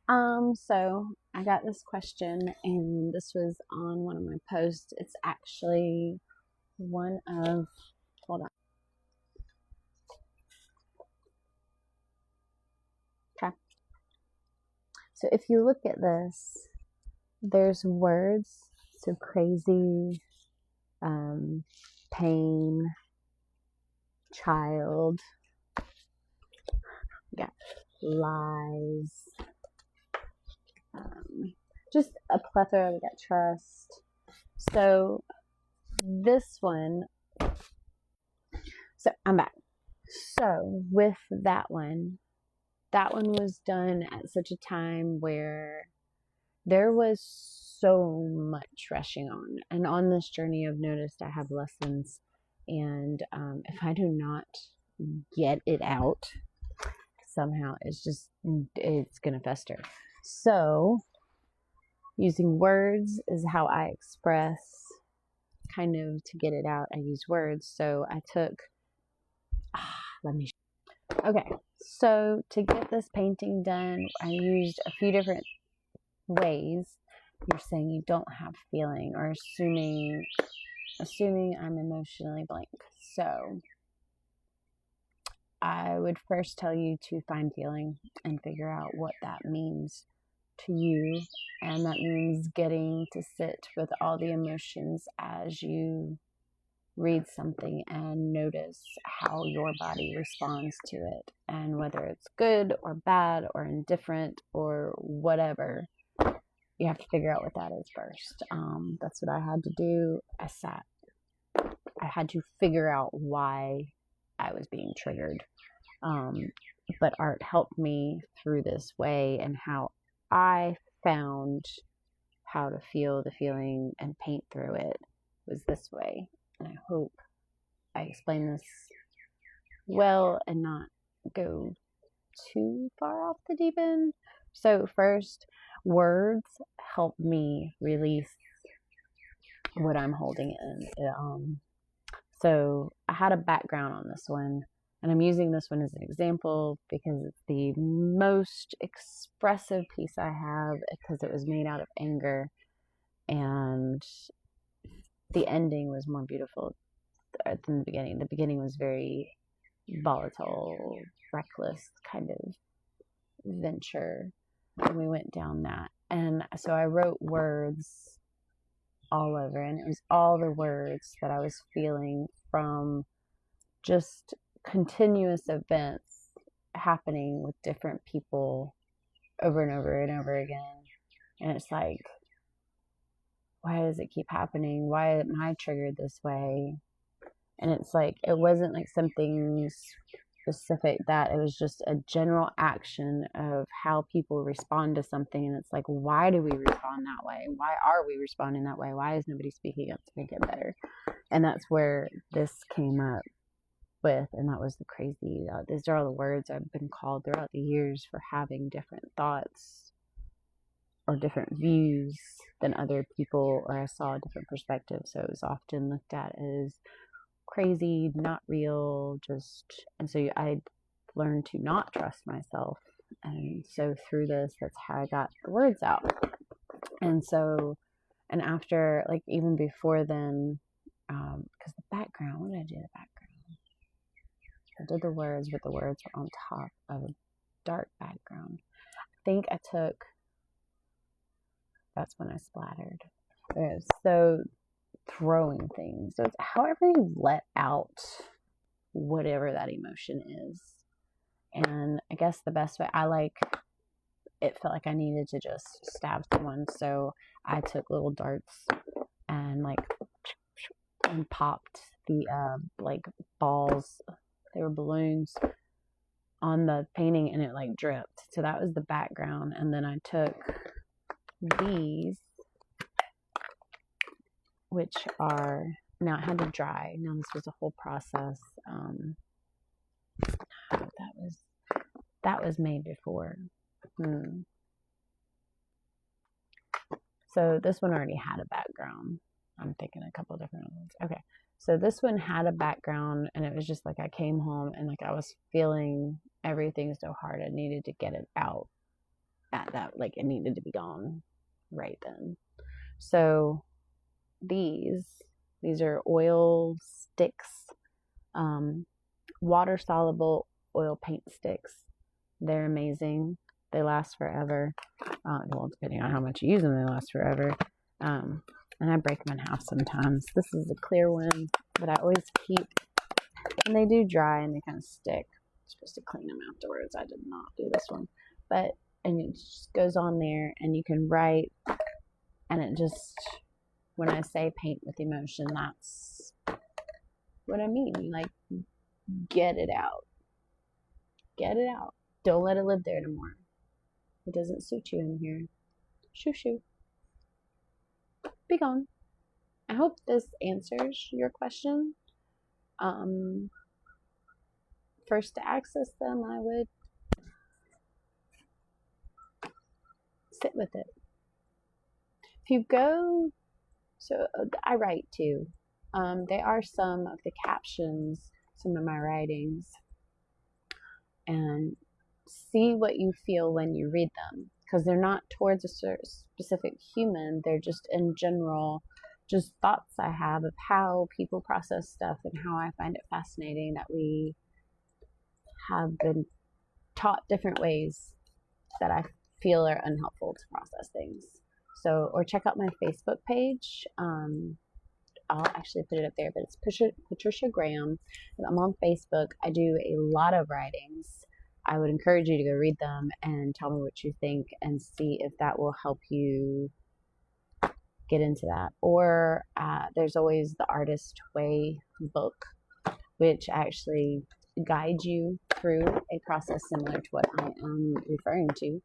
So I got this question, and this was on one of my posts. It's actually one of, hold on. Okay. So if you look at this, there's words. So crazy, um, pain, child, yeah, lies, just a plethora. We got trust. So this one, so I'm back. So with that one was done at such a time where there was so much rushing on. And on this journey, I've noticed I have lessons. And if I do not get it out somehow, it's going to fester. So using words is how I express kind of to get it out. I use words. So I took, let me, okay. So to get this painting done, I used a few different ways. You're saying you don't have feeling, or assuming I'm emotionally blank. So I would first tell you to find feeling and figure out what that means to you. And that means getting to sit with all the emotions as you read something and notice how your body responds to it, and whether it's good or bad or indifferent or whatever. You have to figure out what that is first. That's what I had to do. I had to figure out why I was being triggered. But art helped me through this way, and how I found how to feel the feeling and paint through it was this way. And I hope I explain this well and not go too far off the deep end. So first, words help me release what I'm holding in. So I had a background on this one, and I'm using this one as an example because it's the most expressive piece I have, because it was made out of anger, and the ending was more beautiful than the beginning. The beginning was very volatile, reckless kind of venture, and we went down that. And so I wrote words all over, and it was all the words that I was feeling from just continuous events happening with different people over and over and over again. And it's like, why does it keep happening? Why am I triggered this way? And it's like, it wasn't like something specific, that it was just a general action of how people respond to something. And it's like, why do we respond that way? Why are we responding that way? Why is nobody speaking up to make it better? And that's where this came up with. And that was the crazy, these are all the words I've been called throughout the years for having different thoughts or different views than other people, or I saw a different perspective. So it was often looked at as crazy, not real, and so I learned to not trust myself. And so through this, that's how I got the words out. And so, and after, like, even before then, because the background, what did I do to the background? I did the words, but the words were on top of a dark background. I think I took, that's when I splattered. Okay, so throwing things. So it's however you let out whatever that emotion is. And I guess the best way, it felt like I needed to just stab someone. So I took little darts and popped the like balls. They were balloons on the painting, and it like dripped. So that was the background. And then I took these, which are, now it had to dry. Now this was a whole process. That was made before. So this one already had a background. I'm thinking a couple different ones. Okay. So this one had a background, and it was just like I came home and like I was feeling everything so hard. I needed to get it out. at that, like it needed to be gone right then. So these are oil sticks, water soluble oil paint sticks. They're amazing. They last forever. Well, depending on how much you use them, they last forever. And I break them in half sometimes. This is a clear one, but I always keep, and they do dry and they kind of stick. I'm supposed to clean them afterwards. I did not do this one, but, and it just goes on there and you can write, and it just, when I say paint with emotion, that's what I mean. Like, get it out. Get it out. Don't let it live there anymore. It doesn't suit you in here. Shoo shoo. Be gone. I hope this answers your question. First, to access them, I would sit with it. If you go, so I write too. They are some of the captions, some of my writings, and see what you feel when you read them, because they're not towards a specific human. They're just in general, just thoughts I have of how people process stuff and how I find it fascinating that we have been taught different ways that I feel are unhelpful to process things. So, or check out my Facebook page. I'll actually put it up there, but it's Patricia Graham. I'm on Facebook. I do a lot of writings. I would encourage you to go read them and tell me what you think and see if that will help you get into that. Or there's always the Artist Way book, which actually guides you through a process similar to what I am referring to.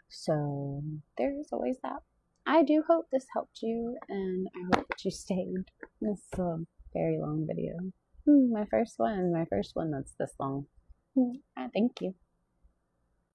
So there's always that. I do hope this helped you, and I hope that you stayed. This is a very long video. My first one that's this long. Thank you.